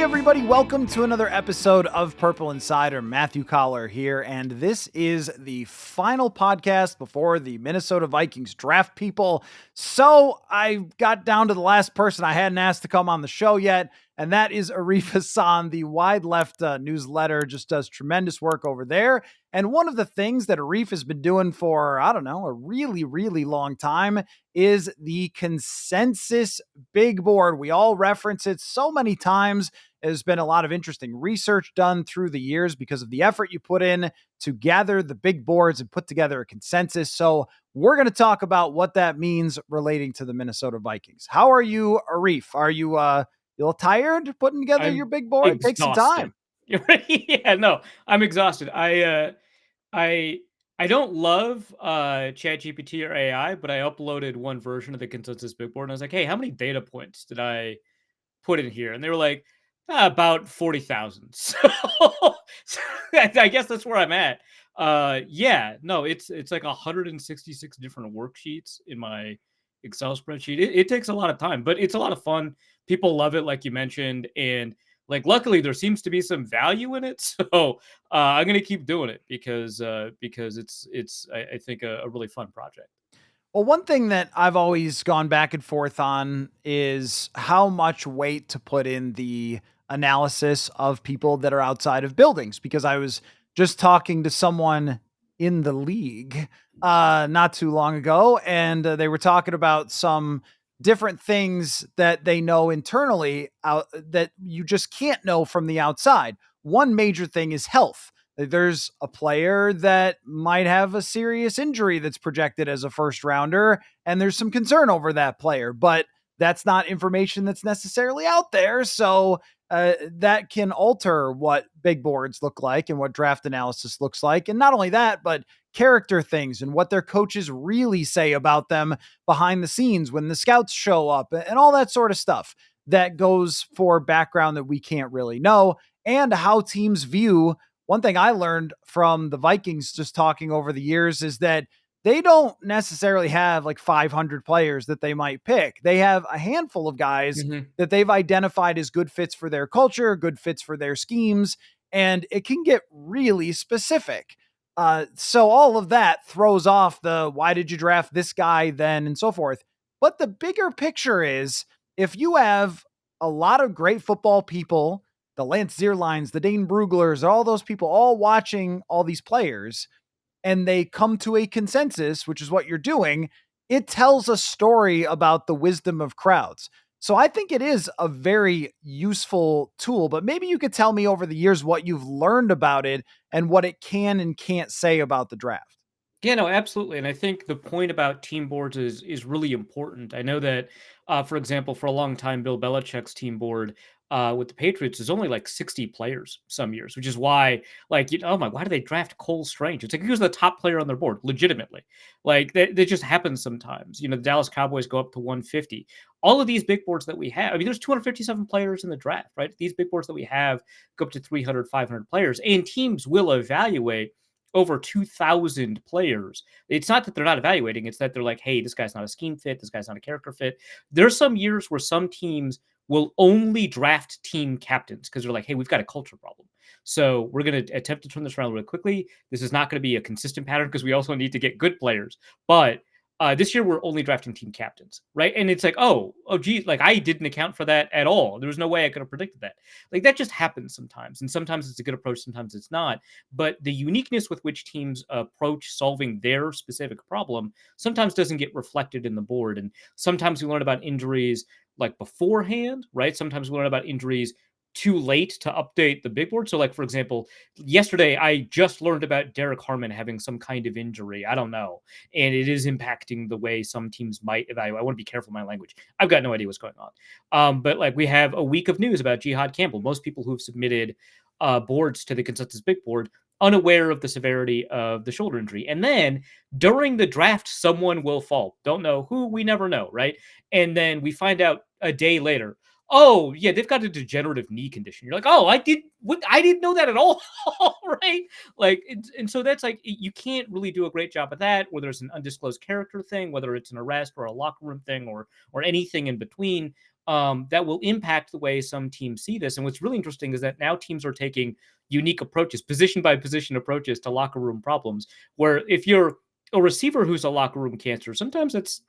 everybody, welcome to another episode of Purple Insider. Matthew Coller here, and this is the final podcast before the Minnesota Vikings draft people. So I got down to the last person I hadn't asked to come on the show yet, and that is Arif Hasan. The Wide Left newsletter just does tremendous work over there. And one of the things that Arif has been doing for, I don't know, a really, really long time is the consensus big board. We all reference it so many times. There's been a lot of interesting research done through the years because of the effort you put in to gather the big boards and put together a consensus. So we're going to talk about what that means relating to the Minnesota Vikings. How are you, Arif? Are you a little tired putting together your I'm big board? Take some exhausted. time. Yeah, no, I'm exhausted. I don't love ChatGPT or AI, but I uploaded one version of the consensus big board and I was like, hey, how many data points did I put in here? And they were like, about 40,000. So I guess that's where I'm at. Yeah, no, it's like 166 different worksheets in my Excel spreadsheet. It takes a lot of time, but it's a lot of fun. People love it, like you mentioned, and like luckily there seems to be some value in it. So I'm gonna keep doing it because it's I think a really fun project. Well, one thing that I've always gone back and forth on is how much weight to put in the analysis of people that are outside of buildings. Because I was just talking to someone in the league not too long ago, and they were talking about some different things that they know internally out that you just can't know from the outside. One major thing is health. There's a player that might have a serious injury that's projected as a first rounder, and there's some concern over that player, but that's not information that's necessarily out there. So that can alter what big boards look like and what draft analysis looks like. And not only that, but character things and what their coaches really say about them behind the scenes when the scouts show up and all that sort of stuff that goes for background that we can't really know, and how teams view. One thing I learned from the Vikings just talking over the years is that they don't necessarily have like 500 players that they might pick. They have a handful of guys Mhm. that they've identified as good fits for their culture, good fits for their schemes, and it can get really specific. So all of that throws off the why did you draft this guy then and so forth. But the bigger picture is if you have a lot of great football people, the Lance Zierleins, the Dane Bruglers, all those people all watching all these players, and they come to a consensus, which is what you're doing, it tells a story about the wisdom of crowds. So I think it is a very useful tool, but maybe you could tell me over the years what you've learned about it and what it can and can't say about the draft. Yeah, no, absolutely. And I think the point about team boards is really important. I know that, for example, for a long time, Bill Belichick's team board with the Patriots is only like 60 players some years, which is why, like, oh my, why do they draft Cole Strange? It's like he was the top player on their board, legitimately. Like that just happens sometimes. You know, the Dallas Cowboys go up to 150. All of these big boards that we have, I mean, there's 257 players in the draft, right? These big boards that we have go up to 300, 500 players, and teams will evaluate over 2,000 players. It's not that they're not evaluating, it's that they're like, hey, this guy's not a scheme fit, this guy's not a character fit. There's some years where some teams will only draft team captains because they're like, hey, we've got a culture problem. So we're going to attempt to turn this around really quickly. This is not going to be a consistent pattern because we also need to get good players. But this year we're only drafting team captains, right? And it's like, geez, like I didn't account for that at all. There was no way I could have predicted that. Like that just happens sometimes, and sometimes it's a good approach, sometimes it's not. But the uniqueness with which teams approach solving their specific problem sometimes doesn't get reflected in the board. And sometimes we learn about injuries like beforehand, right? Sometimes we learn about injuries too late to update the big board. So, like for example, yesterday I just learned about Derek Harmon having some kind of injury. I don't know, and it is impacting the way some teams might evaluate. I want to be careful with my language. I've got no idea what's going on. But like we have a week of news about Jihad Campbell. Most people who have submitted boards to the consensus big board unaware of the severity of the shoulder injury. And then during the draft, someone will fall. Don't know who, we never know, right? And then we find out a day later, oh yeah, they've got a degenerative knee condition. You're like, oh, I didn't know that at all, right? Like, and so that's like, you can't really do a great job of that. Whether it's an undisclosed character thing, whether it's an arrest or a locker room thing, or anything in between, that will impact the way some teams see this. And what's really interesting is that now teams are taking unique approaches, position by position approaches to locker room problems. Where if you're a receiver who's a locker room cancer, sometimes that's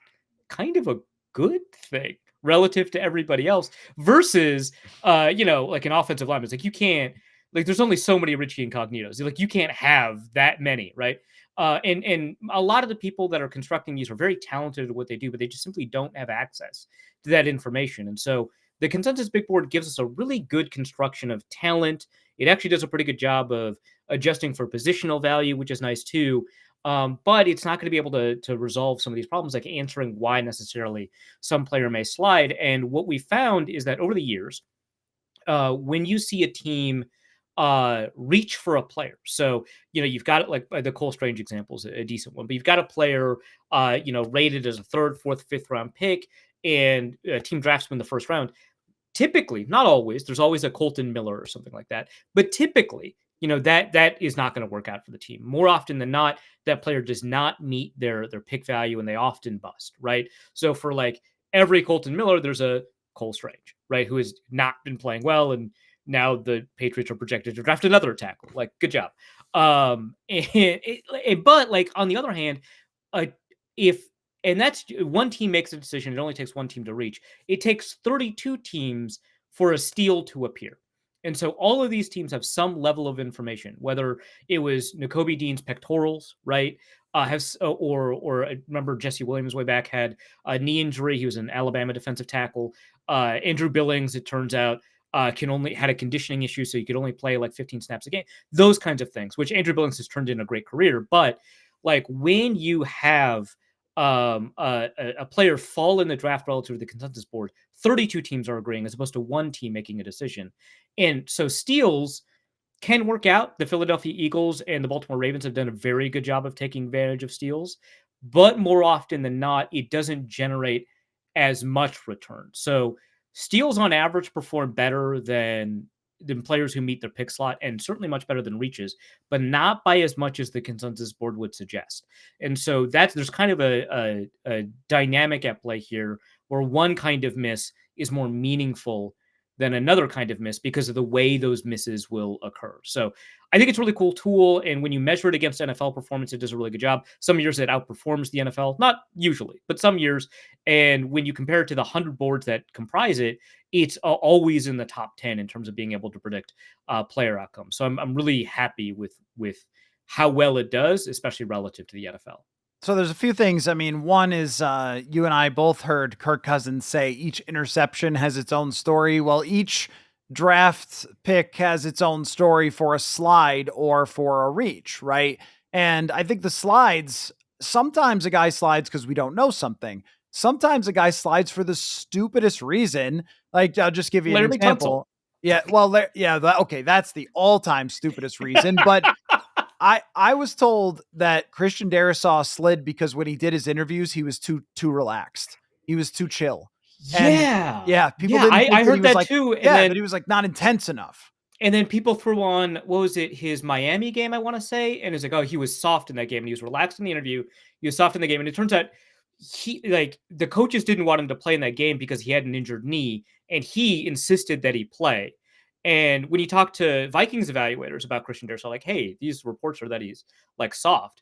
kind of a good thing relative to everybody else versus like an offensive lineman. It's like you can't, like, there's only so many Richie Incognitos. Like, you can't have that many, right? And a lot of the people that are constructing these are very talented at what they do, but they just simply don't have access to that information. And so the consensus big board gives us a really good construction of talent. It actually does a pretty good job of adjusting for positional value, which is nice too. But it's not going to be able to resolve some of these problems, like answering why necessarily some player may slide. And what we found is that over the years, when you see a team reach for a player, so you've got it, like the Cole Strange example is a decent one, but you've got a player rated as a third, fourth, fifth round pick, and a team drafts him in the first round. Typically, not always, there's always a Colton Miller or something like that, but typically, that is not going to work out for the team. More often than not, that player does not meet their pick value, and they often bust, right? So for like every Colton Miller, there's a Cole Strange, right, who has not been playing well, and now the Patriots are projected to draft another tackle. Like, good job. But like, on the other hand, uh, if and that's one team makes a decision, it only takes one team to reach. It takes 32 teams for a steal to appear. And so all of these teams have some level of information, whether it was Nakobe Dean's pectorals, right? Or remember Jesse Williams way back had a knee injury. He was an Alabama defensive tackle. Andrew Billings, it turns out, can only had a conditioning issue, so he could only play like 15 snaps a game. Those kinds of things, which Andrew Billings has turned in a great career. But like, when you have a player fall in the draft relative to the consensus board, 32 teams are agreeing as opposed to one team making a decision. And so steals can work out. The Philadelphia Eagles and the Baltimore Ravens have done a very good job of taking advantage of steals, but more often than not, it doesn't generate as much return. So steals on average perform better than players who meet their pick slot, and certainly much better than reaches, but not by as much as the consensus board would suggest. And so there's kind of a dynamic at play here where one kind of miss is more meaningful than another kind of miss because of the way those misses will occur. So I think it's a really cool tool. And when you measure it against NFL performance, it does a really good job. Some years it outperforms the NFL, not usually, but some years. And when you compare it to the 100 boards that comprise it, it's always in the top 10 in terms of being able to predict player outcomes. So I'm really happy with how well it does, especially relative to the NFL. So there's a few things. I mean, one is you and I both heard Kirk Cousins say each interception has its own story. Well, each draft pick has its own story for a slide or for a reach, right? And I think the slides, sometimes a guy slides because we don't know something. Sometimes a guy slides for the stupidest reason. Like, I'll just give you an Larry Tunsil. example. Yeah, well, okay, that's the all-time stupidest reason. But I was told that Christian Darrisaw slid because when he did his interviews, he was too relaxed. He was too chill. And Yeah. yeah, people Yeah, didn't think I that he heard was that like, too. yeah, that he was like not intense enough. And then people threw on, what was it, his Miami game, I want to say, and it's like, oh, he was soft in that game, and he was relaxed in the interview. He was soft in the game, and it turns out the coaches didn't want him to play in that game because he had an injured knee, and he insisted that he play. And when you talk to Vikings evaluators about Christian Darrisaw, like, hey, these reports are that he's like soft.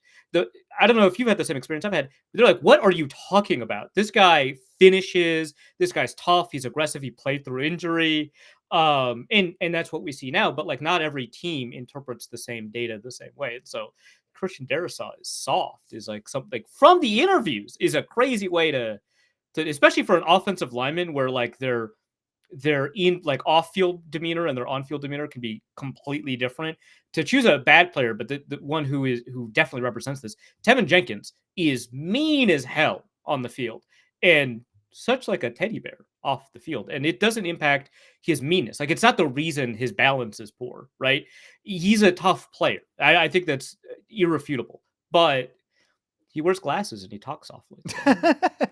I don't know if you've had the same experience I've had. But they're like, what are you talking about? This guy finishes. This guy's tough. He's aggressive. He played through injury. And that's what we see now. But like, not every team interprets the same data the same way. And so Christian Darrisaw is soft, is like something from the interviews, is a crazy way to especially for an offensive lineman where like their in like off-field demeanor and their on-field demeanor can be completely different. To choose a bad player, but the one who definitely represents this, Tevin Jenkins, is mean as hell on the field and such like a teddy bear off the field. And it doesn't impact his meanness. Like, it's not the reason his balance is poor, right? He's a tough player. I think that's irrefutable. But He wears glasses and he talks softly. So.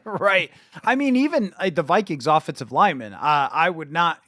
Right. I mean, even the Vikings offensive lineman, I would not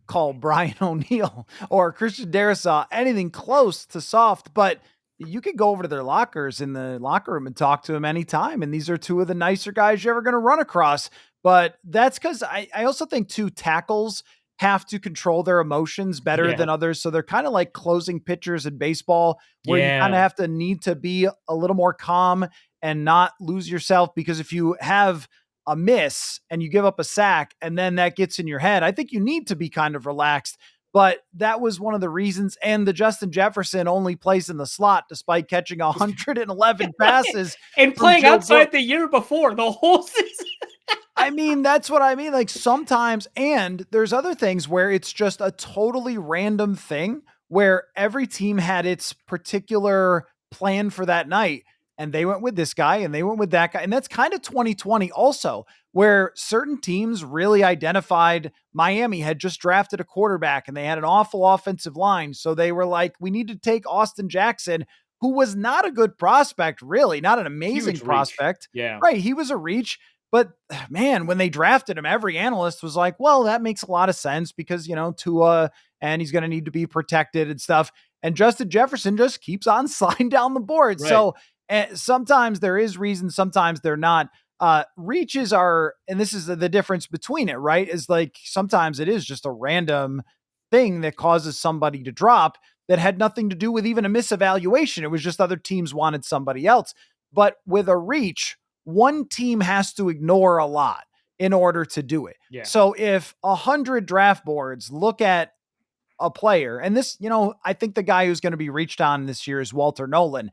call Brian O'Neill or Christian Darrisaw anything close to soft, but you could go over to their lockers in the locker room and talk to them anytime. And these are two of the nicer guys you're ever going to run across. But that's because I also think two tackles have to control their emotions better Yeah. than others. So they're kind of like closing pitchers in baseball, where you kind of Yeah. have to need to be a little more calm and not lose yourself. Because if you have a miss and you give up a sack and then that gets in your head, I think you need to be kind of relaxed. But that was one of the reasons. And the Justin Jefferson only plays in the slot despite catching 111 passes And from playing Joe outside Burrow. the year before the whole season. I mean, that's what I mean. Like sometimes, and there's other things where it's just a totally random thing where every team had its particular plan for that night. And they went with this guy and they went with that guy. And that's kind of 2020 also, where certain teams really identified Miami had just drafted a quarterback and they had an awful offensive line. So they were like, we need to take Austin Jackson, who was not a good prospect, really, not an amazing Huge reach. prospect. Yeah. Right. He was a reach. But man, when they drafted him, every analyst was like, well, that makes a lot of sense because, Tua, and he's going to need to be protected and stuff. And Justin Jefferson just keeps on sliding down the board. Right. So sometimes there is reason, sometimes they're not. Reaches are, and this is the difference between it, right? Is like sometimes it is just a random thing that causes somebody to drop that had nothing to do with even a misevaluation. It was just other teams wanted somebody else. But with a reach, one team has to ignore a lot in order to do it. Yeah. So if 100 draft boards look at a player, and this, I think the guy who's going to be reached on this year is Walter Nolan.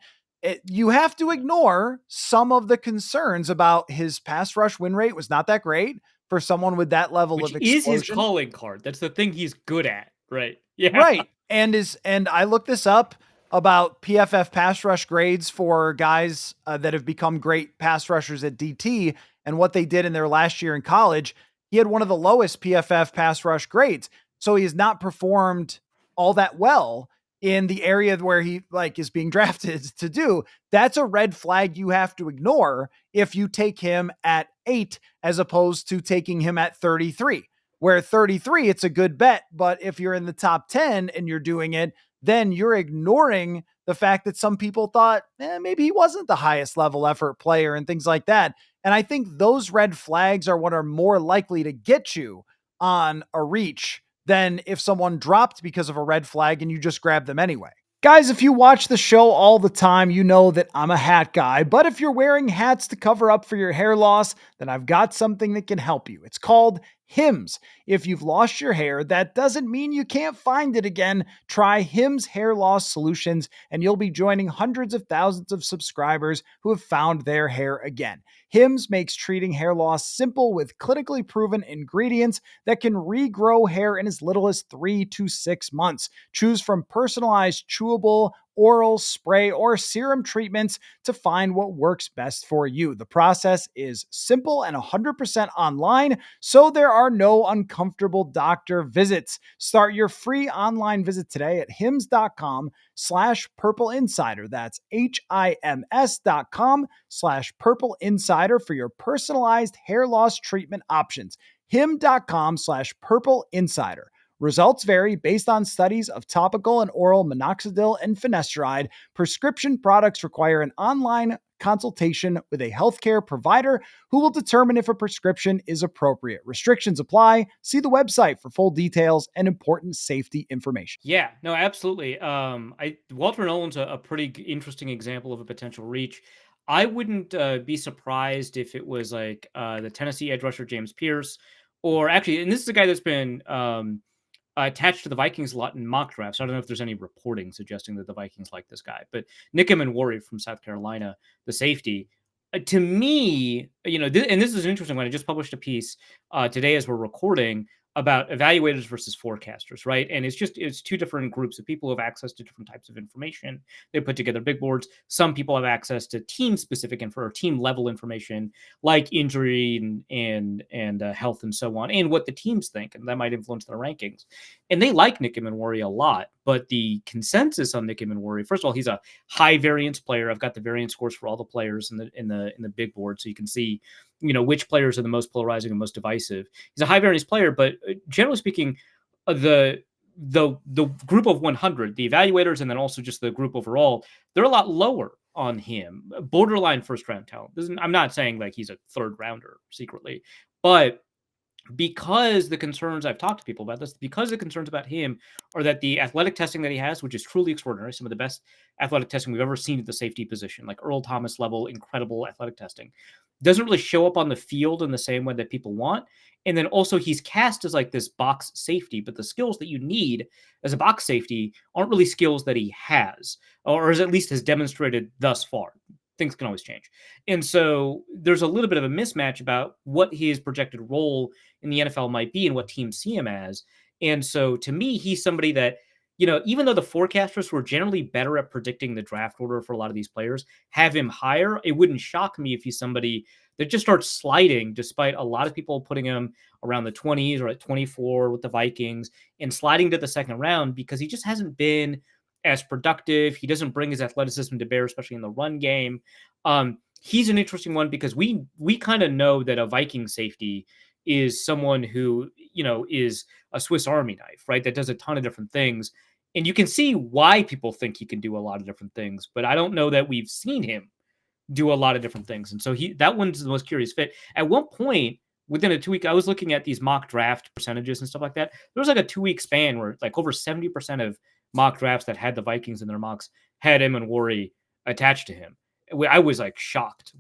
You have to ignore some of the concerns about his pass rush win rate was not that great for someone with that level Which of is his explosion. calling card. That's the thing he's good at. Right. Yeah. Right. And I looked this up about PFF pass rush grades for guys that have become great pass rushers at DT and what they did in their last year in college. He had one of the lowest PFF pass rush grades. So he has not performed all that well in the area where he is being drafted to do. That's a red flag you have to ignore if you take him at 8 as opposed to taking him at 33. Where 33, it's a good bet. But if you're in the top 10 and you're doing it, then you're ignoring the fact that some people thought maybe he wasn't the highest level effort player and things like that. And I think those red flags are what are more likely to get you on a reach than if someone dropped because of a red flag and you just grab them anyway. Guys, if you watch the show all the time, you know that I'm a hat guy, but if you're wearing hats to cover up for your hair loss, then I've got something that can help you. It's called Hims. If you've lost your hair, that doesn't mean you can't find it again. Try Hims Hair Loss Solutions, and you'll be joining hundreds of thousands of subscribers who have found their hair again. Hims makes treating hair loss simple with clinically proven ingredients that can regrow hair in as little as 3 to 6 months. Choose from personalized chewable, oral, spray, or serum treatments to find what works best for you. The process is simple and 100% online, so there are no uncomfortable doctor visits. Start your free online visit today at hims.com/purple insider. That's HIMS.com/purple insider for your personalized hair loss treatment options. Him.com/purple insider. Results vary based on studies of topical and oral minoxidil and finasteride. Prescription products require an online consultation with a healthcare provider who will determine if a prescription is appropriate. Restrictions apply. See the website for full details and important safety information. Yeah, no, absolutely. Walter Nolan's a pretty interesting example of a potential reach. I wouldn't be surprised if it was like the Tennessee edge rusher James Pierce, or actually, and this is a guy that's been attached to the Vikings a lot in mock drafts. I don't know if there's any reporting suggesting that the Vikings like this guy, but Nickham and Worry from South Carolina, the safety. To me, and this is an interesting one. I just published a piece today as we're recording about evaluators versus forecasters, right? And it's two different groups of people who have access to different types of information. They put together big boards. Some people have access to team specific info or team level information, like injury and health and so on, and what the teams think, and that might influence their rankings. And they like Nick Immanwori a lot, but the consensus on Nick Immanwori, first of all, he's a high variance player. I've got the variance scores for all the players in the big board, so you can see which players are the most polarizing and most divisive. He's a high variance player, but generally speaking, the group of 100, the evaluators, and then also just the group overall, they're a lot lower on him. Borderline first round talent. I'm not saying like he's a third rounder secretly, but because the concerns I've talked to people about this, because the concerns about him are that the athletic testing that he has, which is truly extraordinary, some of the best athletic testing we've ever seen at the safety position, like Earl Thomas level, incredible athletic testing, doesn't really show up on the field in the same way that people want. And then also he's cast as like this box safety, but the skills that you need as a box safety aren't really skills that he has, or at least has demonstrated thus far. Things can always change. And so there's a little bit of a mismatch about what his projected role in the NFL might be and what teams see him as. And so to me, he's somebody that, even though the forecasters were generally better at predicting the draft order for a lot of these players, have him higher, it wouldn't shock me if he's somebody that just starts sliding, despite a lot of people putting him around the 20s or at 24 with the Vikings and sliding to the second round because he just hasn't been as productive. He doesn't bring his athleticism to bear, especially in the run game. He's an interesting one because we kind of know that a Viking safety is someone who is a Swiss Army knife, right? That does a ton of different things, and you can see why people think he can do a lot of different things. But I don't know that we've seen him do a lot of different things, and so that one's the most curious fit. At one point, within a 2 week, I was looking at these mock draft percentages and stuff like that. There was like a 2 week span where like over 70% of mock drafts that had the Vikings in their mocks had Immanwori attached to him. I was like shocked,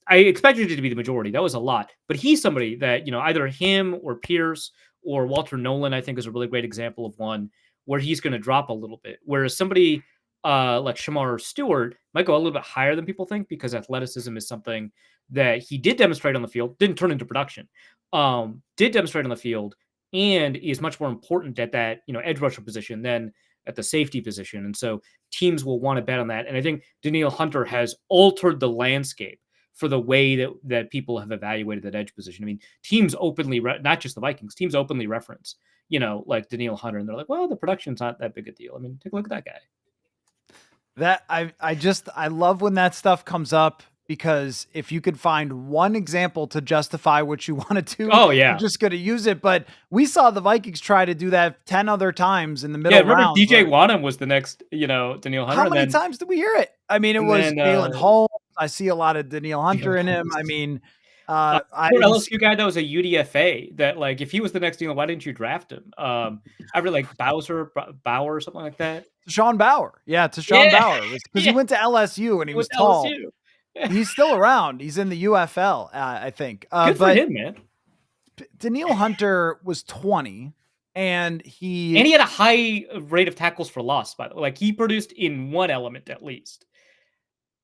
I expected it to be the majority. That was a lot, but he's somebody that either him or Pierce or Walter Nolan, I think, is a really great example of one where he's going to drop a little bit. Whereas somebody like Shamar Stewart might go a little bit higher than people think because athleticism is something that he did demonstrate on the field, didn't turn into production, did demonstrate on the field, and is much more important at that edge rusher position than at the safety position. And so teams will want to bet on that. And I think Danielle Hunter has altered the landscape for the way that people have evaluated that edge position. I mean, teams openly, not just the Vikings, teams openly reference, like Danielle Hunter, and they're like, well, the production's not that big a deal. I mean, take a look at that guy. That I love when that stuff comes up, because if you could find one example to justify what you want to do, Oh yeah, you're just going to use it. But we saw the Vikings try to do that 10 other times in the middle remember rounds. DJ Wanham was the next, Danielle Hunter. How many times did we hear it? I mean, it was Dalen Holmes. I see a lot of Danielle Hunter in him. I mean, I didn't LSU guy that was a UDFA that, like, if he was the next deal, why didn't you draft him? I really like Bauer or something like that. Sean Bauer. Yeah, to Sean Bauer. Because he went to LSU and he was tall. He's still around. He's in the UFL, I think. Good for him, man. Danielle Hunter was 20, and he had a high rate of tackles for loss, by the way. Like, he produced in one element at least.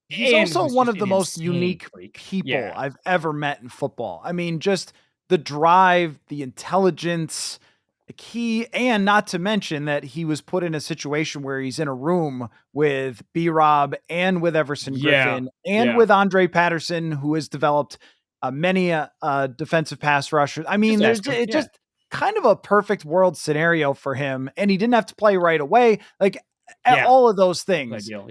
He's also one of the most unique people I've ever met in football. I mean, just the drive, the intelligence, the key, and not to mention that he was put in a situation where he's in a room with B-Rob and with Everson Griffin and with Andre Patterson, who has developed many defensive pass rushers. I mean, it's just kind of a perfect world scenario for him, and he didn't have to play right away. Like, all of those things. Ideal,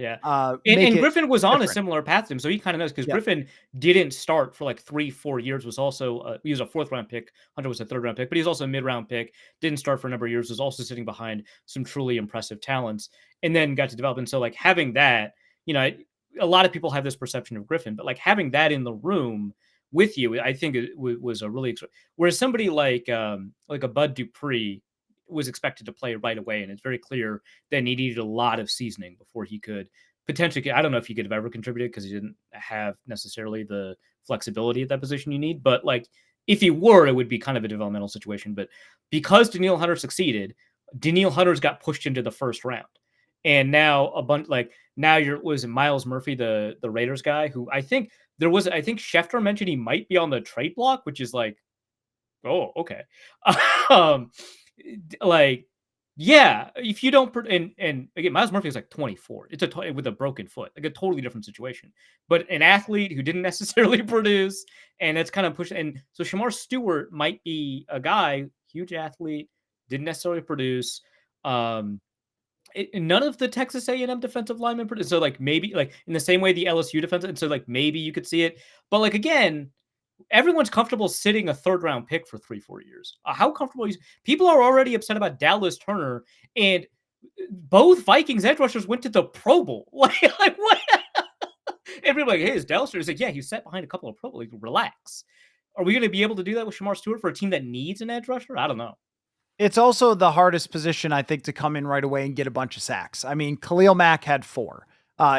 and Griffin was on a similar path to him, so he kind of knows, because Griffin didn't start for like 3-4 years. Was also he was a 4th round pick. Hunter was a 3rd round pick, but he's also a mid-round pick. Didn't start for a number of years. Was also sitting behind some truly impressive talents, and then got to develop. And so, like, having that, a lot of people have this perception of Griffin, but like having that in the room with you, I think it was a really. Whereas somebody like a Bud Dupree was expected to play right away, and it's very clear that he needed a lot of seasoning before he could potentially. I don't know if he could have ever contributed because he didn't have necessarily the flexibility at that position you need, but like if he were, it would be kind of a developmental situation. But because Danielle Hunter succeeded, Danielle Hunter's got pushed into the 1st round, and now was it Miles Murphy, the Raiders guy, who I think Schefter mentioned he might be on the trade block, which is like Oh, okay. um, like, yeah, if you don't, and again, Miles Murphy is like 24. It's with a broken foot, like a totally different situation. But an athlete who didn't necessarily produce, and it's kind of pushed. And so Shamar Stewart might be a guy, huge athlete, didn't necessarily produce. Um, none of the Texas A&M defensive linemen produced. So like maybe like in the same way the LSU defensive, and so like maybe you could see it, but like again, everyone's comfortable sitting a third round pick for 3-4 years. How comfortable is people are already upset about Dallas Turner, and both Vikings edge rushers went to the Pro Bowl. Like what? Everybody like, hey, is Dallas Turner? He's like, yeah, he sat behind a couple of Pro Bowl. Like, relax. Are we going to be able to do that with Shamar Stewart for a team that needs an edge rusher? I don't know. It's also the hardest position, I think, to come in right away and get a bunch of sacks. I mean, Khalil Mack had 4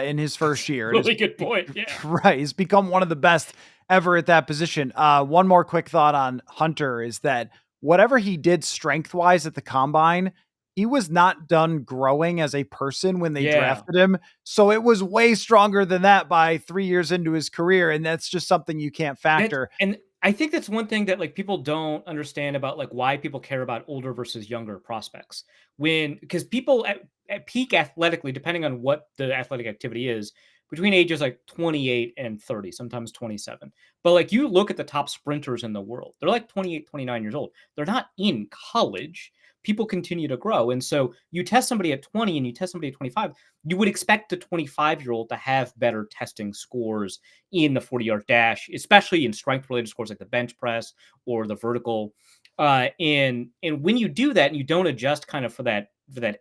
in his first year. And Really good point. Yeah. right, he's become one of the best ever at that position. One more quick thought on Hunter is that whatever he did strength wise at the combine, he was not done growing as a person when they Yeah. drafted him. So it was way stronger than that by 3 years into his career. And that's just something you can't That's factor. and I think that's one thing that, like, people don't understand about, like, why people care about older versus younger prospects. Because people at peak athletically, depending on what the athletic activity is, between ages like 28 and 30, sometimes 27. But, like, you look at the top sprinters in the world, they're like 28, 29 years old. They're not in college. People continue to grow, and so you test somebody at 20 and you test somebody at 25, you would expect the 25-year-old to have better testing scores in the 40-yard dash, especially in strength related scores like the bench press or the vertical. And when you do that and you don't adjust kind of for that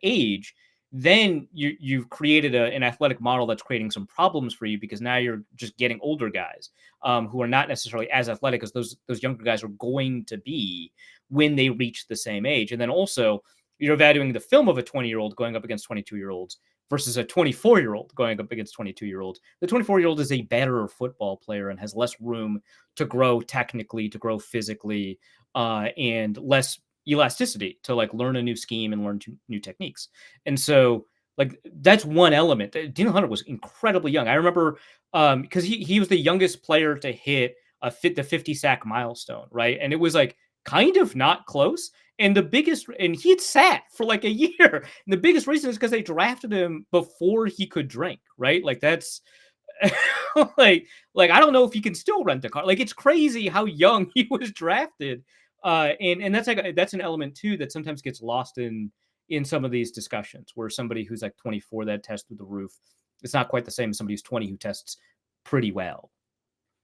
age, then you've created an athletic model that's creating some problems for you because now you're just getting older guys who are not necessarily as athletic as those younger guys are going to be when they reach the same age. And then also you're evaluating the film of a 20-year-old going up against 22-year-olds versus a 24-year-old going up against 22-year-olds. The 24-year-old is a better football player and has less room to grow technically, to grow physically, and less elasticity to like learn a new scheme and learn new techniques. And so like that's one element. Daniel Hunter was incredibly young. I remember because he was the youngest player to hit the 50 sack milestone, right? And it was like kind of not close. And he had sat for like a year. And the biggest reason is because they drafted him before he could drink, right? Like that's like I don't know if he can still rent a car. Like it's crazy how young he was drafted. And that's an element too that sometimes gets lost in some of these discussions where somebody who's like 24 that tests through the roof, it's not quite the same as somebody who's 20 who tests pretty well.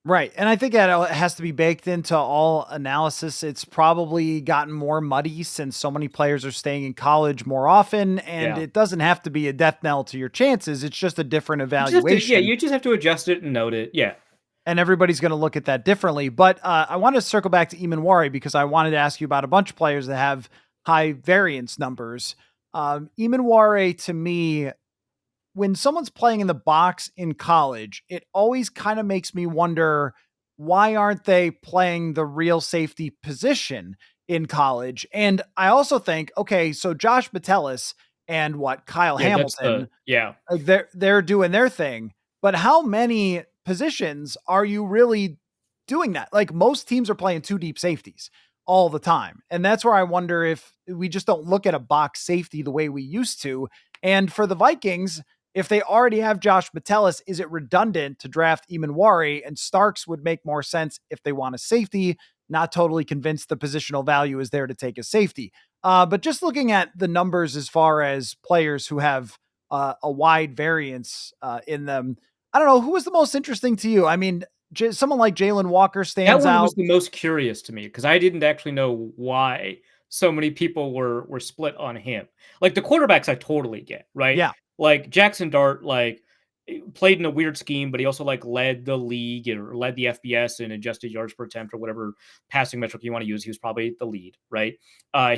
Right. And I think that has to be baked into all analysis. It's probably gotten more muddy since so many players are staying in college more often. And Yeah. it doesn't have to be a death knell to your chances. It's just a different Yeah, evaluation. you just have to adjust it and note it. Yeah. And everybody's going to look at that differently. But I want to circle back to Eamon because I wanted to ask you about a bunch of players that have high variance numbers. Eamon to me, when someone's playing in the box in college, it always kind of makes me wonder why aren't they playing the real safety position in college? And I also think, okay, so Josh Metellus and Kyle Yeah, that's Hamilton, yeah. like they're doing their thing, but how many positions are you really doing that? Like most teams are playing two deep safeties all the time. And that's where I wonder if we just don't look at a box safety the way we used to. And for the Vikings, if they already have Josh Metellus, is it redundant to draft Eamon and Starks would make more sense if they want a safety? Not totally convinced the positional value is there to take a safety. But just looking at the numbers as far as players who have a wide variance in them, I don't know who was the most interesting to you. I mean, someone like Jalen Walker That stands one was out. the most curious to me because I didn't actually know why so many people were split on him. Like the quarterbacks, I totally get, right? Yeah, Like Jackson Dart, like played in a weird scheme, but he also like led the league or led the FBS in adjusted yards per attempt or whatever passing metric you want to use. He was probably the lead, right?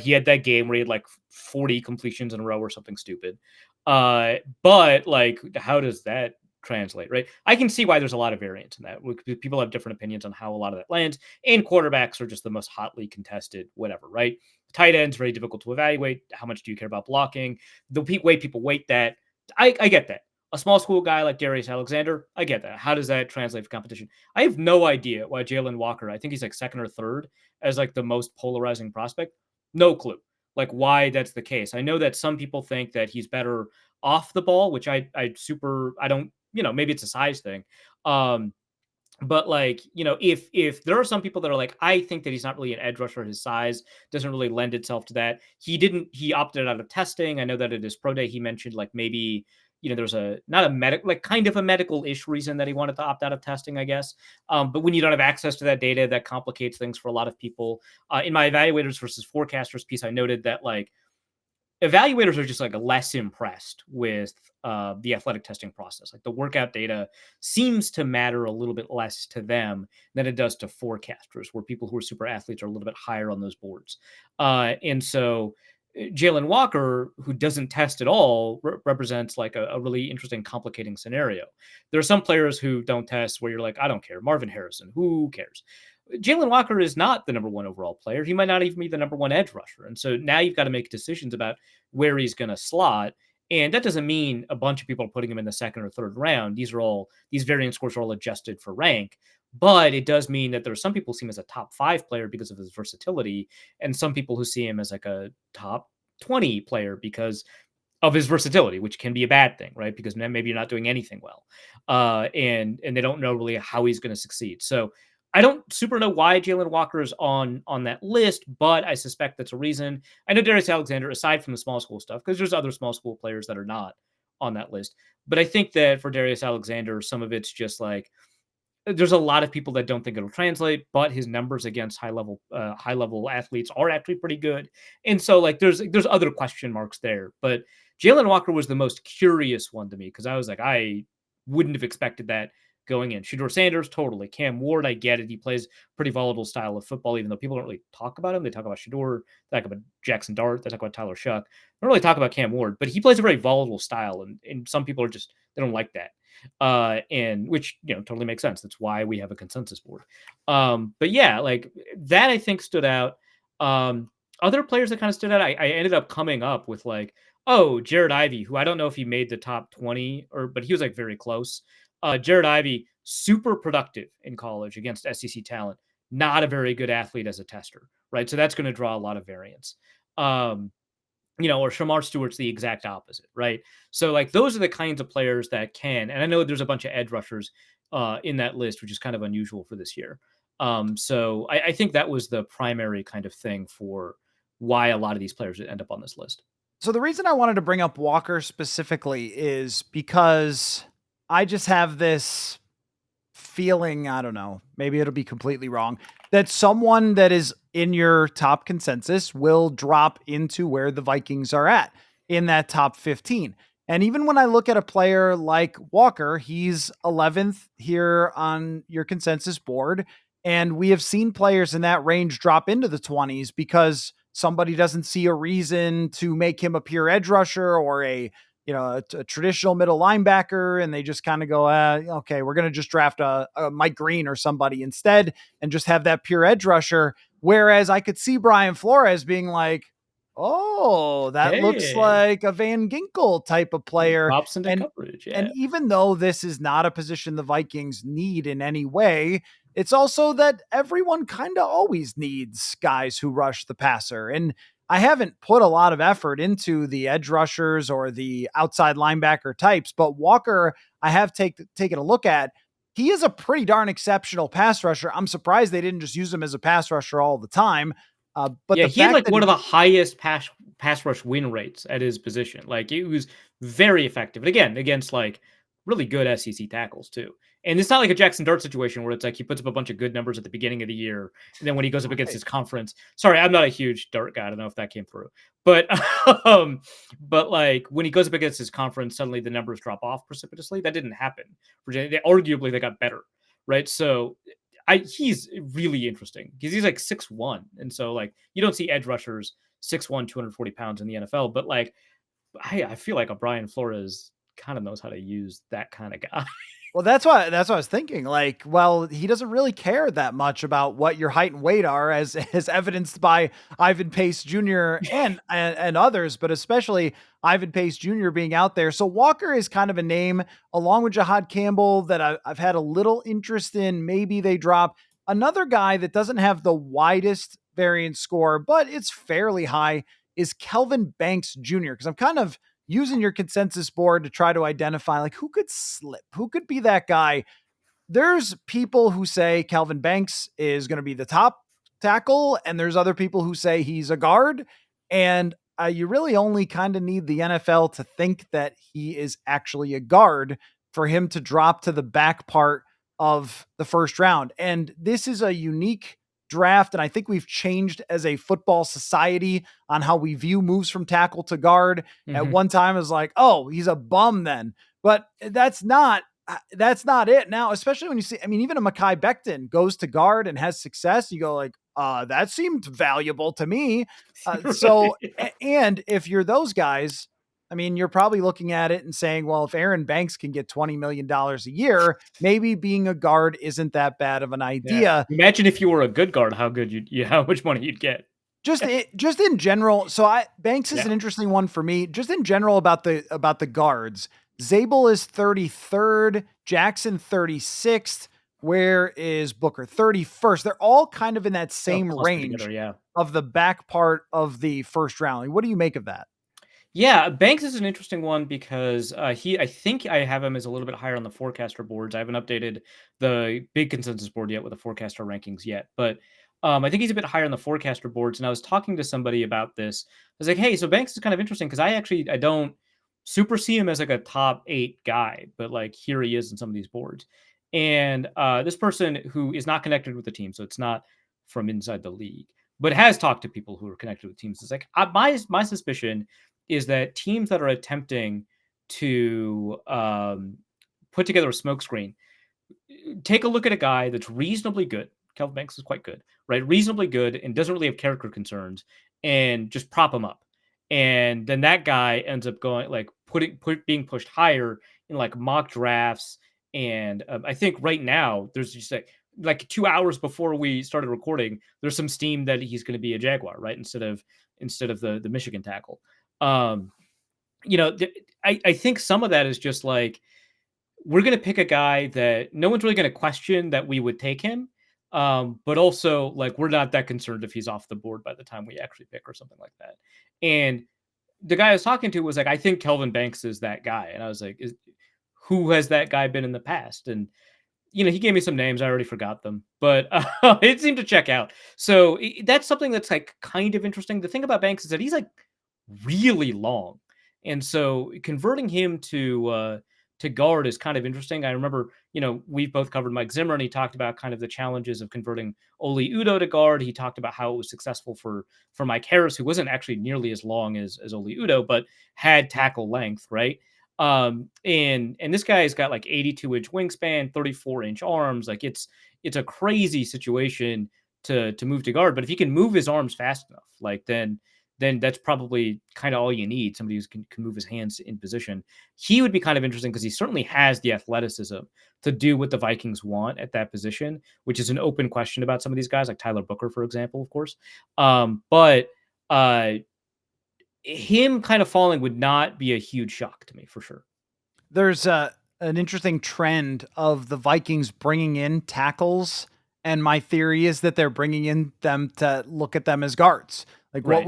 He had that game where he had like 40 completions in a row or something stupid. But like, how does that translate, right? I can see why there's a lot of variance in that. People have different opinions on how a lot of that lands, and quarterbacks are just the most hotly contested, whatever, right? Tight ends very difficult to evaluate. How much do you care about blocking? The way people weight that, I get that. A small school guy like Darius Alexander, I get that. How does that translate for competition? I have no idea why Jalen Walker, I think he's like second or third as like the most polarizing prospect. No clue. Like why that's the case. I know that some people think that he's better off the ball, which I don't, maybe it's a size thing. Um, but like, if there are some people that are like, I think that he's not really an edge rusher, his size doesn't really lend itself to that. He opted out of testing. I know that at his pro day he mentioned like maybe, there's a not a medic like kind of a medical-ish reason that he wanted to opt out of testing, I guess. But when you don't have access to that data, that complicates things for a lot of people. In my evaluators versus forecasters piece, I noted that like evaluators are just like less impressed with the athletic testing process. Like the workout data seems to matter a little bit less to them than it does to forecasters, where people who are super athletes are a little bit higher on those boards. And so Jalen Walker, who doesn't test at all, represents like a really interesting, complicating scenario. There are some players who don't test where you're like, I don't care. Marvin Harrison, who cares? Jalen Walker is not the number one overall player. He might not even be the number one edge rusher. And so now you've got to make decisions about where he's going to slot. And that doesn't mean a bunch of people are putting him in the second or third round. These variance scores are all adjusted for rank. But it does mean that there are some people who see him as a top 5 player because of his versatility, and some people who see him as like a top 20 player because of his versatility, which can be a bad thing, right? Because then maybe you're not doing anything well, and they don't know really how he's going to succeed. So I don't super know why Jalen Walker is on that list, but I suspect that's a reason. I know Darius Alexander, aside from the small school stuff, because there's other small school players that are not on that list. But I think that for Darius Alexander, some of it's just like there's a lot of people that don't think it'll translate, but his numbers against high level athletes are actually pretty good. And so like there's other question marks there. But Jalen Walker was the most curious one to me because I was like, I wouldn't have expected that going in. Shedeur Sanders, totally. Cam Ward, I get it. He plays pretty volatile style of football, even though people don't really talk about him. They talk about Shedeur, they talk about Jackson Dart, they talk about Tyler Shuck. They don't really talk about Cam Ward, but he plays a very volatile style, and some people are just they don't like that. And which totally makes sense. That's why we have a consensus board. But yeah, like that I think stood out. Other players that kind of stood out, I ended up coming up with like, oh, Jared Ivey, who I don't know if he made the top 20 but he was like very close. Jared Ivey, super productive in college against SEC talent, not a very good athlete as a tester, right? So that's going to draw a lot of variance. Or Shamar Stewart's the exact opposite, right? So like those are the kinds of players that can, and I know there's a bunch of edge rushers in that list, which is kind of unusual for this year. So I think that was the primary kind of thing for why a lot of these players end up on this list. So the reason I wanted to bring up Walker specifically is because I just have this feeling, I don't know, maybe it'll be completely wrong, that someone that is in your top consensus will drop into where the Vikings are at in that top 15. And even when I look at a player like Walker, he's 11th here on your consensus board. And we have seen players in that range drop into the 20s because somebody doesn't see a reason to make him a pure edge rusher or a traditional middle linebacker, and they just kind of go, okay, we're going to just draft a Mike Green or somebody instead and just have that pure edge rusher. Whereas I could see Brian Flores being like, oh, that looks Hey, like a Van Ginkel type of player. drops into And coverage. Yeah. and even though this is not a position the Vikings need in any way, it's also that everyone kind of always needs guys who rush the passer. And I haven't put a lot of effort into the edge rushers or the outside linebacker types, but Walker, I have taken a look at. He is a pretty darn exceptional pass rusher. I'm surprised they didn't just use him as a pass rusher all the time. But Yeah, the he had fact like that one of the highest pass rush win rates at his position. Like it was very effective. And again, against like really good SEC tackles too. And it's not like a Jackson Dart situation where it's like he puts up a bunch of good numbers at the beginning of the year, and then when he goes up against right. his conference. Sorry, I'm not a huge Dart guy. I don't know if that came through, but but like when he goes up against his conference, suddenly the numbers drop off precipitously. That didn't happen. Virginia, arguably they got better, right? So he's really interesting because he's like 6'1", and so like you don't see edge rushers 6'1", 240 pounds in the NFL, but like I feel like a Brian Flores kind of knows how to use that kind of guy. Well, that's what I was thinking. Like, well, he doesn't really care that much about what your height and weight are, as evidenced by Ivan Pace Jr. and others, but especially Ivan Pace Jr. being out there. So Walker is kind of a name, along with Jahad Campbell, that I've had a little interest in. Maybe they drop another guy that doesn't have the widest variance score, but it's fairly high. Is Kelvin Banks Jr. Because I'm kind of using your consensus board to try to identify like who could slip, who could be that guy. There's people who say Calvin Banks is going to be the top tackle, and there's other people who say he's a guard. And you really only kind of need the NFL to think that he is actually a guard for him to drop to the back part of the first round. And this is a unique draft. And I think we've changed as a football society on how we view moves from tackle to guard. At Mhm. one time, it was like, oh, he's a bum then. But that's not it now, especially when you see, I mean, even a Mekhi Becton goes to guard and has success. You go like, that seemed valuable to me. So, Right. and if you're those guys, I mean, you're probably looking at it and saying, well, if Aaron Banks can get $20 million a year, maybe being a guard isn't that bad of an Yeah. idea. Imagine if you were a good guard, how good how much money you'd get. Just in general, so I Banks is Yeah. an interesting one for me. Just in general about the guards. Zabel is 33rd, Jackson 36th. Where is Booker? 31st. They're all kind of in that Oh, same cluster together, range yeah. of the back part of the first round. What do you make of that? Yeah, Banks is an interesting one because I think I have him as a little bit higher on the forecaster boards. I haven't updated the big consensus board yet with the forecaster rankings yet, but I think he's a bit higher on the forecaster boards. And I was talking to somebody about this. I was like, "Hey, so Banks is kind of interesting because I don't super see him as like a top 8 guy, but like here he is in some of these boards." And this person who is not connected with the team, so it's not from inside the league, but has talked to people who are connected with teams. It's like my suspicion is that teams that are attempting to put together a smokescreen take a look at a guy that's reasonably good. Kelvin Banks is quite good, right? Reasonably good and doesn't really have character concerns, and just prop him up. And then that guy ends up going like being pushed higher in like mock drafts. And I think right now there's just like 2 hours before we started recording, there's some steam that he's going to be a Jaguar, right? Instead of the Michigan tackle. Um, I think some of that is just like we're going to pick a guy that no one's really going to question that we would take him. But also, like, we're not that concerned if he's off the board by the time we actually pick or something like that. And the guy I was talking to was like, I think Kelvin Banks is that guy. And I was like, who has that guy been in the past? And, he gave me some names. I already forgot them, but it seemed to check out. So that's something that's like kind of interesting. The thing about Banks is that he's like really long. And so converting him to guard is kind of interesting. I remember, we've both covered Mike Zimmer, and he talked about kind of the challenges of converting Oli Udo to guard. He talked about how it was successful for Mike Harris, who wasn't actually nearly as long as Oli Udo, but had tackle length, right? And this guy's got like 82-inch wingspan, 34-inch arms. Like it's a crazy situation to move to guard. But if he can move his arms fast enough, like then that's probably kind of all you need. Somebody who can move his hands in position. He would be kind of interesting because he certainly has the athleticism to do what the Vikings want at that position, which is an open question about some of these guys, like Tyler Booker, for example, of course. But him kind of falling would not be a huge shock to me for sure. There's an interesting trend of the Vikings bringing in tackles, and my theory is that they're bringing in them to look at them as guards. Like, Right. what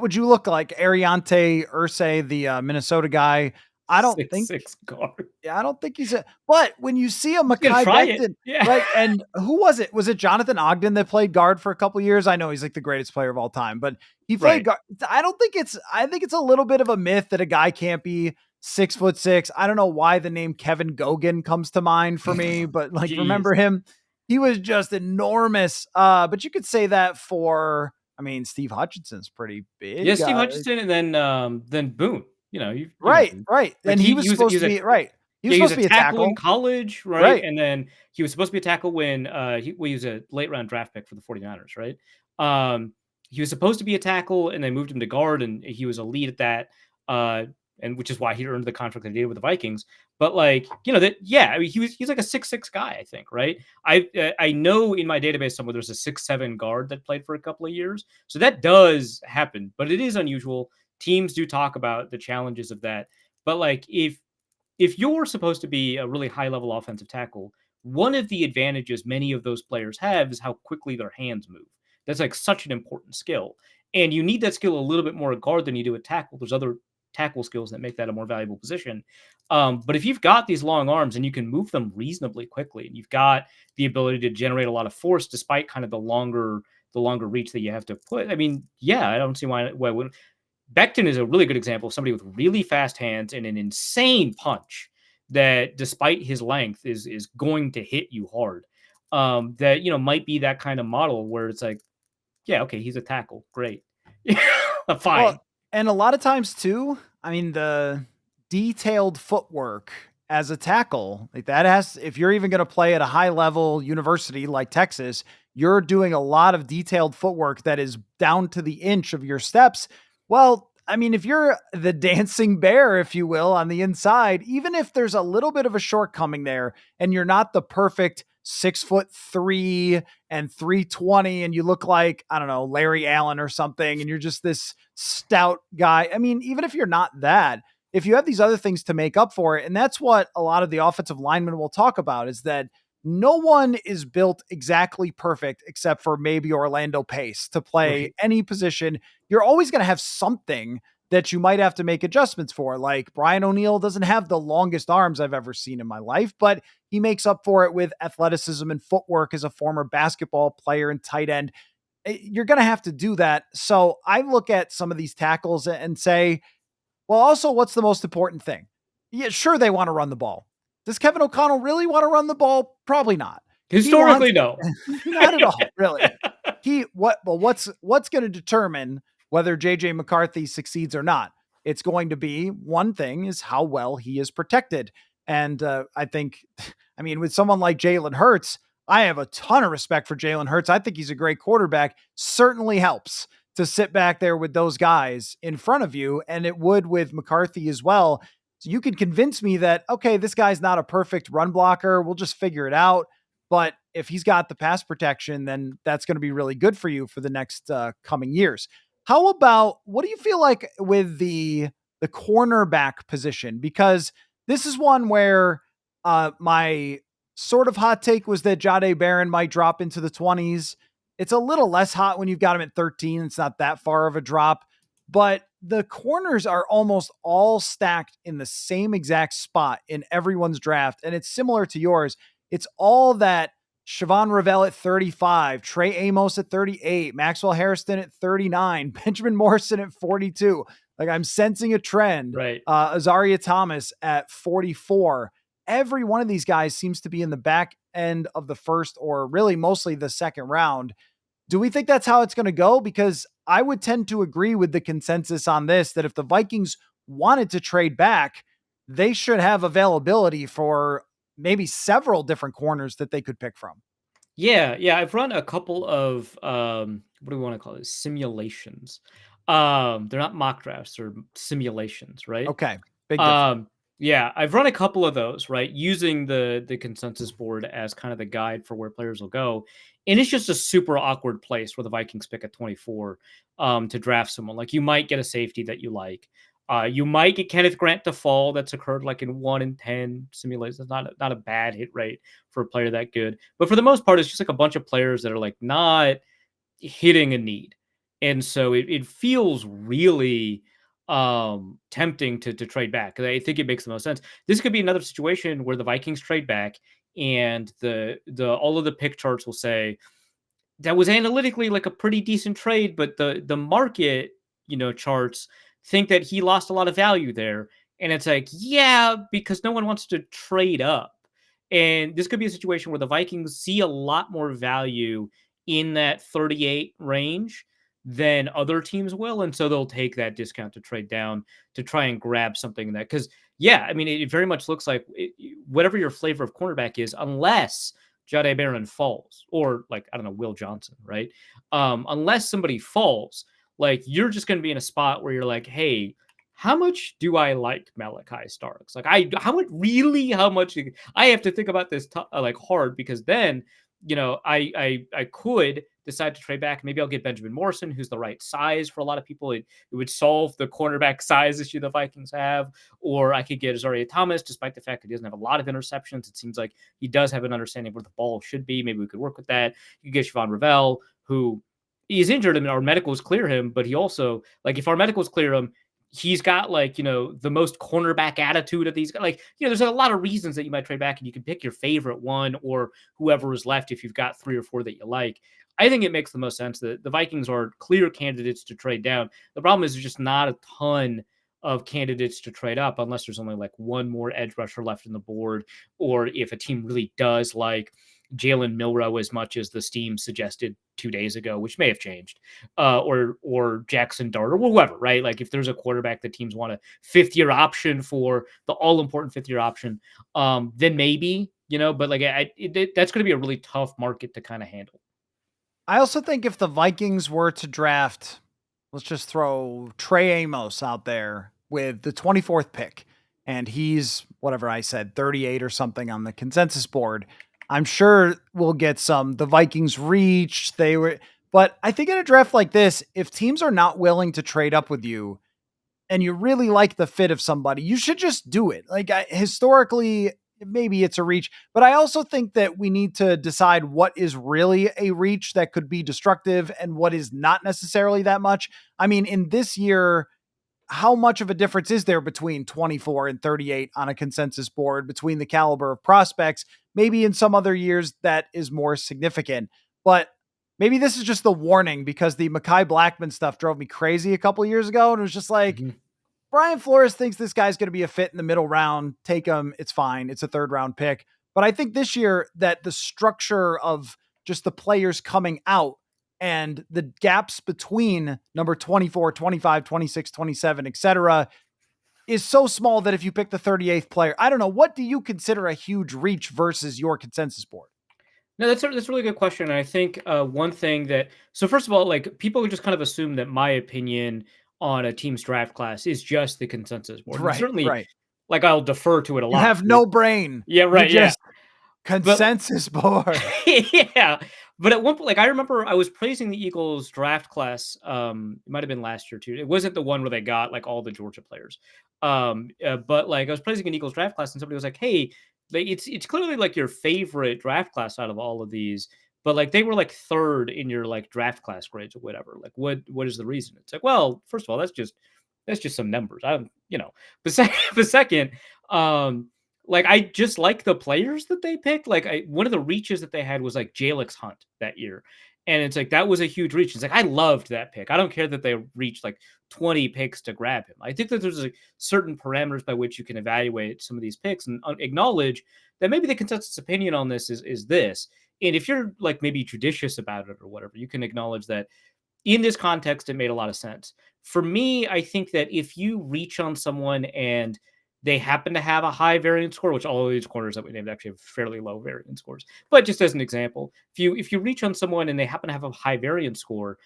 would you look like? Ariante Ursay, the Minnesota guy. I don't Six think six guard. I don't think he's a. But when you see a He's gonna Mekhi try it. Becton, Yeah. right? And who was it? Was it Jonathan Ogden that played guard for a couple years? I know he's like the greatest player of all time, but he played Right. guard. I don't think it's. I think it's a little bit of a myth that a guy can't be 6'6". I don't know why the name Kevin Gogan comes to mind for me, but like Jeez. remember him? He was just enormous. But you could say that for. I mean, Steve Hutchinson's pretty Yeah, big. Steve Hutchinson and then Boone. You know Right, Boone. right. Like And he was he supposed was to a be right. He was yeah, he was supposed a to be a tackle in tackle. college, right? Right. And then he was supposed to be a tackle when he was a late round draft pick for the 49ers, right? Um, he was supposed to be a tackle and they moved him to guard and he was elite at that. And which is why he earned the contract that he did with the Vikings. But like, that, yeah, I mean, he's like a 6'6" guy, I think, right? I know in my database somewhere there's a 6'7" guard that played for a couple of years. So that does happen, but it is unusual. Teams do talk about the challenges of that. But like, if you're supposed to be a really high level offensive tackle, one of the advantages many of those players have is how quickly their hands move. That's like such an important skill. And you need that skill a little bit more at guard than you do at tackle. There's other tackle skills that make that a more valuable position. But if you've got these long arms and you can move them reasonably quickly, and you've got the ability to generate a lot of force despite kind of the longer reach that you have to put, I mean, yeah, I don't see why wouldn't. Becton is a really good example of somebody with really fast hands and an insane punch that, despite his length, is going to hit you hard. That might be that kind of model where it's like, yeah, okay, he's a tackle, great, Well, fine, and a lot of times too, I mean, the detailed footwork as a tackle, like that has, if you're even going to play at a high level university like Texas, you're doing a lot of detailed footwork that is down to the inch of your steps. Well, I mean, if you're the dancing bear, if you will, on the inside, even if there's a little bit of a shortcoming there and you're not the perfect 6'3" and 320 and you look like, I don't know, Larry Allen or something, and you're just this stout guy. I mean, even if you're not that, if you have these other things to make up for it, and that's what a lot of the offensive linemen will talk about, is that no one is built exactly perfect except for maybe Orlando Pace to play right, any position. You're always going to have something that you might have to make adjustments for. Like Brian O'Neill doesn't have the longest arms I've ever seen in my life, but he makes up for it with athleticism and footwork as a former basketball player and tight end. You're going to have to do that. So I look at some of these tackles and say, well, also, what's the most important thing? Yeah, sure, they want to run the ball. Does Kevin O'Connell really want to run the ball? Probably not. He wants historically, no. not at all, really. What's going to determine whether JJ McCarthy succeeds or not? It's going to be, one thing is how well he is protected. And I think, I mean, with someone like Jalen Hurts, I have a ton of respect for Jalen Hurts. I think he's a great quarterback. Certainly helps to sit back there with those guys in front of you. And it would with McCarthy as well. So you can convince me that, okay, this guy's not a perfect run blocker. We'll just figure it out. But if he's got the pass protection, then that's going to be really good for you for the next coming years. How about, what do you feel like with the cornerback position? Because this is one where my sort of hot take was that Jahdae Barron might drop into the 20s. It's a little less hot when you've got him at 13. It's not that far of a drop, but the corners are almost all stacked in the same exact spot in everyone's draft. And it's similar to yours. It's all that Siobhan Revell at 35, Trey Amos at 38, Maxwell Harrison at 39, Benjamin Morrison at 42. Like, I'm sensing a trend. Right. Azaria Thomas at 44. Every one of these guys seems to be in the back end of the first, or really mostly the second round. Do we think that's how it's going to go? Because I would tend to agree with the consensus on this, that if the Vikings wanted to trade back, they should have availability for maybe several different corners that they could pick from. Yeah, yeah, I've run a couple of, what do we wanna call it? Simulations. They're not mock drafts, they're simulations, right? Okay. Big difference. Yeah, I've run a couple of those, right, using the consensus board as kind of the guide for where players will go, and it's just a super awkward place where the Vikings pick at 24, to draft someone. Like, you might get a safety that you like. You might get Kenneth Grant to fall. That's occurred, like, in 1 in 10 simulations. That's not a bad hit rate for a player that good. But for the most part, it's just, like, a bunch of players that are, like, not hitting a need. And so it feels really tempting to trade back, because I think it makes the most sense. This could be another situation where the Vikings trade back, and the all of the pick charts will say that was analytically like a pretty decent trade, but the market, charts think that he lost a lot of value there. And it's like, yeah, because no one wants to trade up. And this could be a situation where the Vikings see a lot more value in that 38 range than other teams will. And so they'll take that discount to trade down to try and grab something that, because, yeah, I mean, it very much looks like whatever your flavor of cornerback is, unless Jahdae Barron falls, or, like, I don't know, Will Johnson, right? Unless somebody falls, like, you're just going to be in a spot where you're like, hey, how much do I like Malachi Starks? Like, how much I have to think about this like hard, because then, I could decide to trade back. Maybe I'll get Benjamin Morrison, who's the right size for a lot of people. It would solve the cornerback size issue the Vikings have. Or I could get Azaria Thomas, despite the fact that he doesn't have a lot of interceptions. It seems like he does have an understanding of where the ball should be. Maybe we could work with that. You could get Siobhan Ravel, who he's injured and our medicals clear him, but he also, like, if our medicals clear him, he's got, like, the most cornerback attitude of these guys. Like, there's a lot of reasons that you might trade back, and you can pick your favorite one or whoever is left if you've got 3 or 4 that you like. I think it makes the most sense that the Vikings are clear candidates to trade down. The problem is there's just not a ton of candidates to trade up unless there's only like one more edge rusher left in the board, or if a team really does like Jalen Milrow as much as the Steam suggested 2 days ago, which may have changed, or Jackson Dart or whoever, right? Like, if there's a quarterback that teams want a 5th-year option for, the all-important 5th-year option, then maybe, but like that's going to be a really tough market to kind of handle. I also think if the Vikings were to draft, let's just throw Trey Amos out there with the 24th pick, and he's whatever I said, 38 or something on the consensus board. I'm sure we'll get some. The Vikings reached, but I think in a draft like this, if teams are not willing to trade up with you, and you really like the fit of somebody, you should just do it. Like, historically, maybe it's a reach, but I also think that we need to decide what is really a reach that could be destructive and what is not necessarily that much. I mean, in this year, how much of a difference is there between 24 and 38 on a consensus board between the caliber of prospects? Maybe in some other years that is more significant, but maybe this is just the warning, because the Mekhi Blackman stuff drove me crazy a couple years ago. And it was just like, Mhm. Brian Flores thinks this guy's going to be a fit in the middle round. Take him. It's fine. It's a 3rd round pick. But I think this year that the structure of just the players coming out and the gaps between number 24, 25, 26, 27, etc., is so small that if you pick the 38th player, I don't know, what do you consider a huge reach versus your consensus board? No, that's a really good question. And I think one thing that, so first of all, like, people just kind of assume that my opinion on a team's draft class is just the consensus board, and Right, certainly, right. like, I'll defer to it a You lot. have no brain. Yeah, You right, yeah, just but consensus board. yeah, but at one point, like, I remember I was praising the Eagles draft class. It might have been last year too. It wasn't the one where they got like all the Georgia players. But like, I was praising an Eagles draft class, and somebody was like, "Hey, like, it's clearly like your favorite draft class out of all of these, but like they were like 3rd in your like draft class grades or whatever. Like, what is the reason?" It's like, well, first of all, that's just some numbers. I don't, But second, but second, um, like, I just like the players that they picked. Like, one of the reaches that they had was like Jalix Hunt that year. And it's like that was a huge reach. It's like I loved that pick. I don't care that they reached like 20 picks to grab him. I think that there's like certain parameters by which you can evaluate some of these picks and acknowledge that maybe the consensus opinion on this is this. And if you're like maybe judicious about it or whatever, you can acknowledge that in this context, it made a lot of sense. For me, I think that if you reach on someone and they happen to have a high variance score, which all of these corners that we named actually have fairly low variance scores, but just as an example, if you reach on someone and they happen to have a high variance score,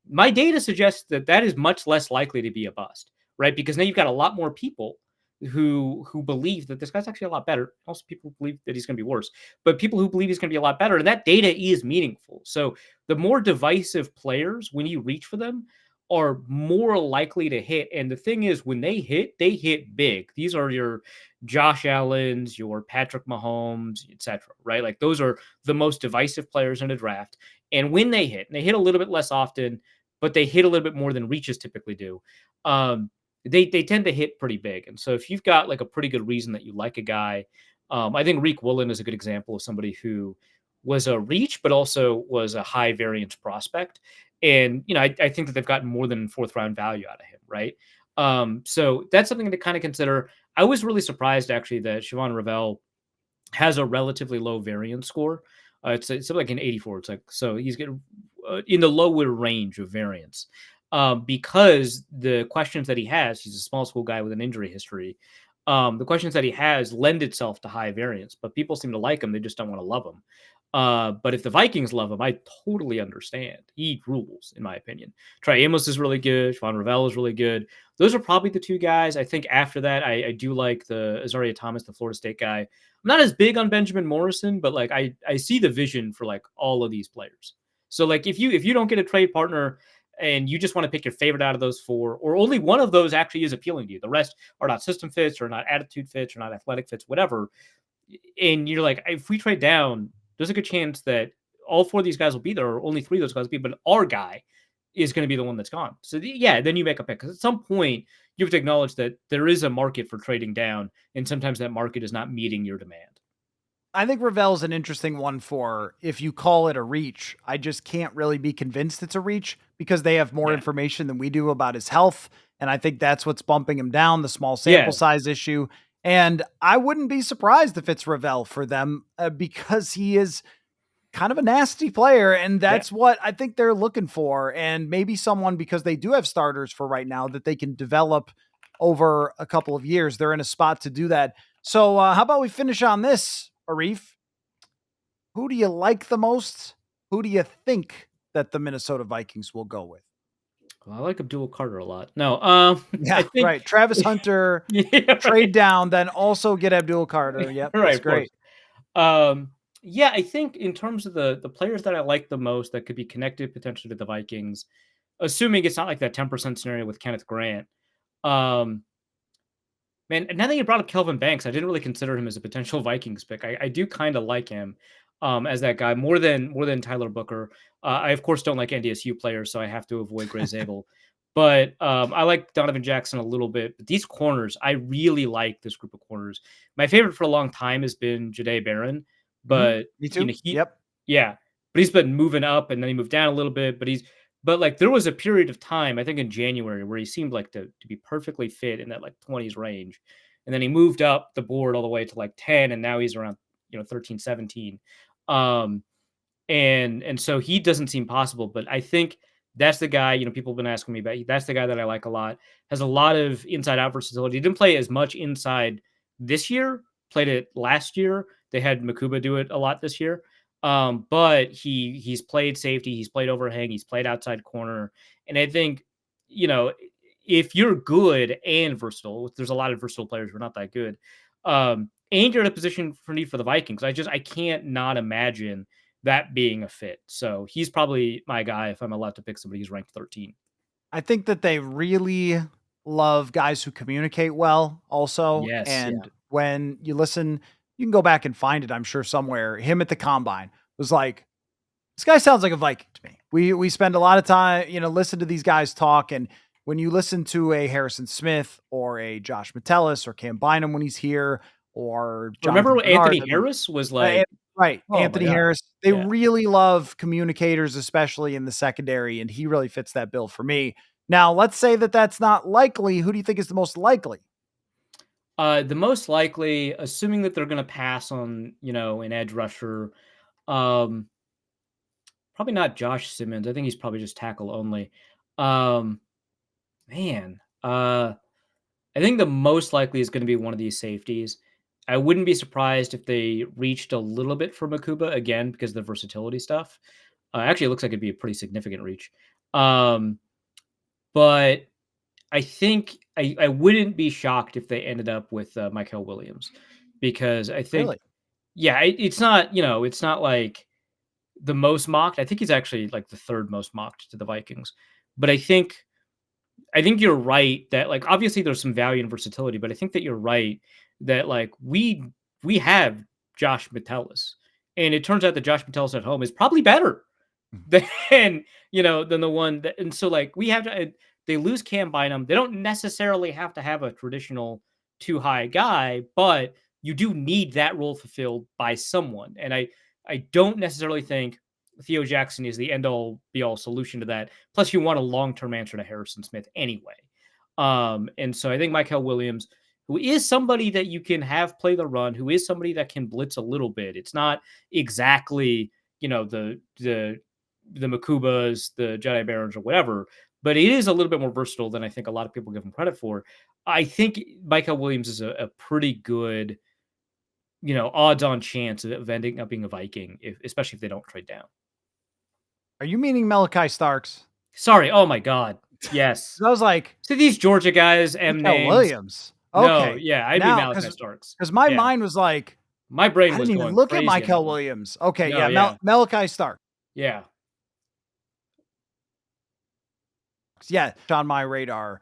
my data suggests that that is much less likely to be a bust, right? Because now you've got a lot more people who believe that this guy's actually a lot better. Also, people believe that he's going to be worse, but people who believe he's going to be a lot better, and that data is meaningful. So the more divisive players, when you reach for them, are more likely to hit. And the thing is, when they hit big. These are your Josh Allen's, your Patrick Mahomes, etc. Right? Like, those are the most divisive players in a draft. And when they hit, and they hit a little bit less often, but they hit a little bit more than reaches typically do. They tend to hit pretty big. And so if you've got like a pretty good reason that you like a guy, I think Reek Woolen is a good example of somebody who was a reach, but also was a high variance prospect. And I think that they've gotten more than 4th round value out of him, right? So that's something to kind of consider. I was really surprised actually that Siobhan Ravel has a relatively low variance score. It's something like an 84. It's like, so he's getting in the lower range of variance, because the questions that he has, he's a small school guy with an injury history. The questions that he has lend itself to high variance, but people seem to like him. They just don't want to love him. But if the Vikings love him, I totally understand. He rules, in my opinion. Trey Amos is really good. Von Ravel is really good. Those are probably the two guys. I think after that, I do like the Azaria Thomas, the Florida State guy. I'm not as big on Benjamin Morrison, but like I see the vision for like all of these players. So like if you don't get a trade partner and you just want to pick your favorite out of those four, or only one of those actually is appealing to you, the rest are not system fits or not attitude fits or not athletic fits, whatever. And you're like, if we trade down, there's a good chance that all four of these guys will be there, or only three of those guys will be, but our guy is going to be the one that's gone. So yeah, then you make a pick. Because at some point, you have to acknowledge that there is a market for trading down, and sometimes that market is not meeting your demand. I think Ravel's an interesting one for if you call it a reach. I just can't really be convinced it's a reach because they have more Yeah. information than we do about his health. And I think that's what's bumping him down, the small Yeah. sample size issue. And I wouldn't be surprised if it's Ravel for them because he is kind of a nasty player. And Yeah. that's what I think they're looking for. And maybe someone, because they do have starters for right now, that they can develop over a couple of years. They're in a spot to do that. So, how about we finish on this, Arif? Who do you like the most? Who do you think that the Minnesota Vikings will go with? Well, I like Abdul Carter a lot. No, I Yeah, think, right. Travis Hunter, yeah, trade right. down, then also get Abdul Carter. Yep, Right, that's of course. great. Yeah, I think in terms of the players that I like the most that could be connected potentially to the Vikings, assuming it's not like that 10% scenario with Kenneth Grant. Um, Man, now that you brought up Kelvin Banks, I didn't really consider him as a potential Vikings pick. I do kind of like him as that guy more than Tyler Booker. I of course don't like NDSU players, so I have to avoid Gray Zabel. But I like Donovan Jackson a little bit. But these corners, I really like this group of corners. My favorite for a long time has been Jahdae Barron, Mhm. but Me you know too. he, Yep. yeah, but he's been moving up and then he moved down a little bit. But like there was a period of time, I think in January, where he seemed like to be perfectly fit in that like 20s range. And then he moved up the board all the way to like 10, and now he's around 13, 17. Um, and so he doesn't seem possible, but I think that's the guy, people have been asking me about. That's the guy that I like a lot. Has a lot of inside out versatility. He didn't play as much inside this year, played it last year. They had Makuba do it a lot this year. But he's played safety, he's played overhang, he's played outside corner. And I think, you know, if you're good and versatile, there's a lot of versatile players who are not that good. And you're in a position for need for the Vikings. I can't not imagine that being a fit. So he's probably my guy if I'm allowed to pick somebody who's ranked 13. I think that they really love guys who communicate well also. Yes, yeah. And when you listen, you can go back and find it, I'm sure somewhere. Him at the combine was like, this guy sounds like a Viking to me. We spend a lot of time, listen to these guys talk. And when you listen to a Harrison Smith or a Josh Metellus or Cam Bynum when he's here or Remember Jonathan when Bernard, Anthony Harris was uh, like, right, oh my Anthony god. Harris, they Yeah. really love communicators, especially in the secondary, and he really fits that bill for me. Now, let's say that that's not likely. Who do you think is the most likely? The most likely, assuming that they're gonna pass on, an edge rusher, um, probably not Josh Simmons. I think he's probably just tackle only. Um, man, I think the most likely is gonna be one of these safeties. I wouldn't be surprised if they reached a little bit for Makuba again because of the versatility stuff. Actually, it looks like it'd be a pretty significant reach. Um, but I think I wouldn't be shocked if they ended up with Michael Williams because I think, Really? yeah, it's not, it's not like the most mocked. I think he's actually like the third most mocked to the Vikings. But I think you're right that like obviously there's some value in versatility, but I think that you're right that like we have Josh Metellus, and it turns out that Josh Metellus at home is probably better Mhm. than than the one that, and so like we have to they lose Cam Bynum. They don't necessarily have to have a traditional too high guy, but you do need that role fulfilled by someone. And I don't necessarily think Theo Jackson is the end all be all solution to that. Plus, you want a long term answer to Harrison Smith anyway. And so I think Michael Williams, who is somebody that you can have play the run, who is somebody that can blitz a little bit. It's not exactly, the Makubas, the Jedi Barons, or whatever, but it is a little bit more versatile than I think a lot of people give him credit for. I think Michael Williams is a pretty good odds on chance of ending up being a Viking, especially if they don't trade down. Are you meaning Malachi Starks? Sorry. Oh my God. Yes. 'Cause I was like, So these Georgia guys, M Mikel names. Williams. No, Okay. yeah, I mean Now, Malachi because Starks. my Yeah. mind was like, My brain I was didn't even going look at crazy on that Mikel one. Williams. Okay, No, yeah, yeah. Malachi Stark. Yeah. Yeah, on my radar.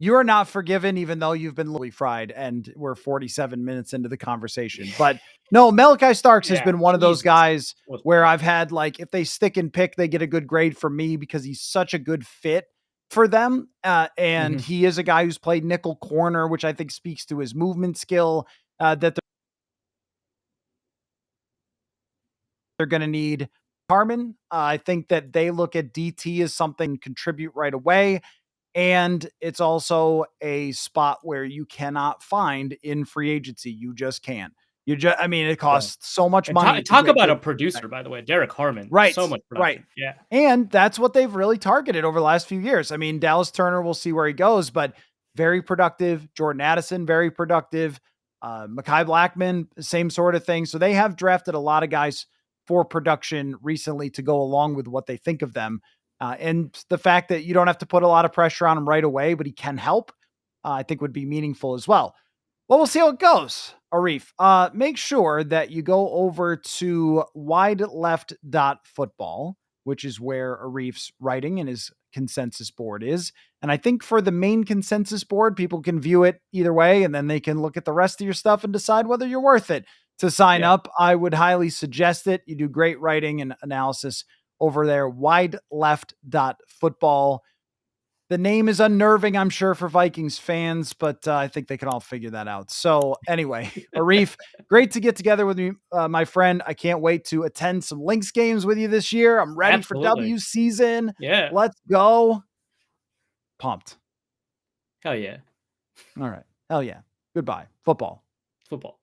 You are not forgiven, even though you've been literally fried, and we're 47 minutes into the conversation. But no, Malachi Starks has Yeah. been one of those Jesus. guys Was where bad. I've had like, if they stick and pick, they get a good grade from me because he's such a good fit for them. And Mhm. he is a guy who's played nickel corner, which I think speaks to his movement skill that they're going to need. Harmon, I think that they look at DT as something contribute right away. And it's also a spot where you cannot find in free agency. You just can't. I mean, it Yeah. costs so much And money to talk get about a good. producer, by the way, Derek Harmon. Right, So much right. production. Yeah. And that's what they've really targeted over the last few years. I mean, Dallas Turner, we'll see where he goes, but very productive. Jordan Addison, very productive. Mekhi Blackman, same sort of thing. So they have drafted a lot of guys for production recently to go along with what they think of them. And the fact that you don't have to put a lot of pressure on him right away, but he can help, I think would be meaningful as well. Well, we'll see how it goes, Arif. Make sure that you go over to wideleft.football, which is where Arif's writing and his consensus board is. And I think for the main consensus board, people can view it either way, and then they can look at the rest of your stuff and decide whether you're worth it to sign Yeah. up. I would highly suggest it. You do great writing and analysis over there, wideleft.football. The name is unnerving, I'm sure, for Vikings fans, but I think they can all figure that out. So, anyway, Arif, great to get together with me, my friend. I can't wait to attend some Lynx games with you this year. I'm ready for Absolutely. W season. Yeah. Let's go. Pumped. Hell yeah. All right. Hell yeah. Goodbye. Football. Football.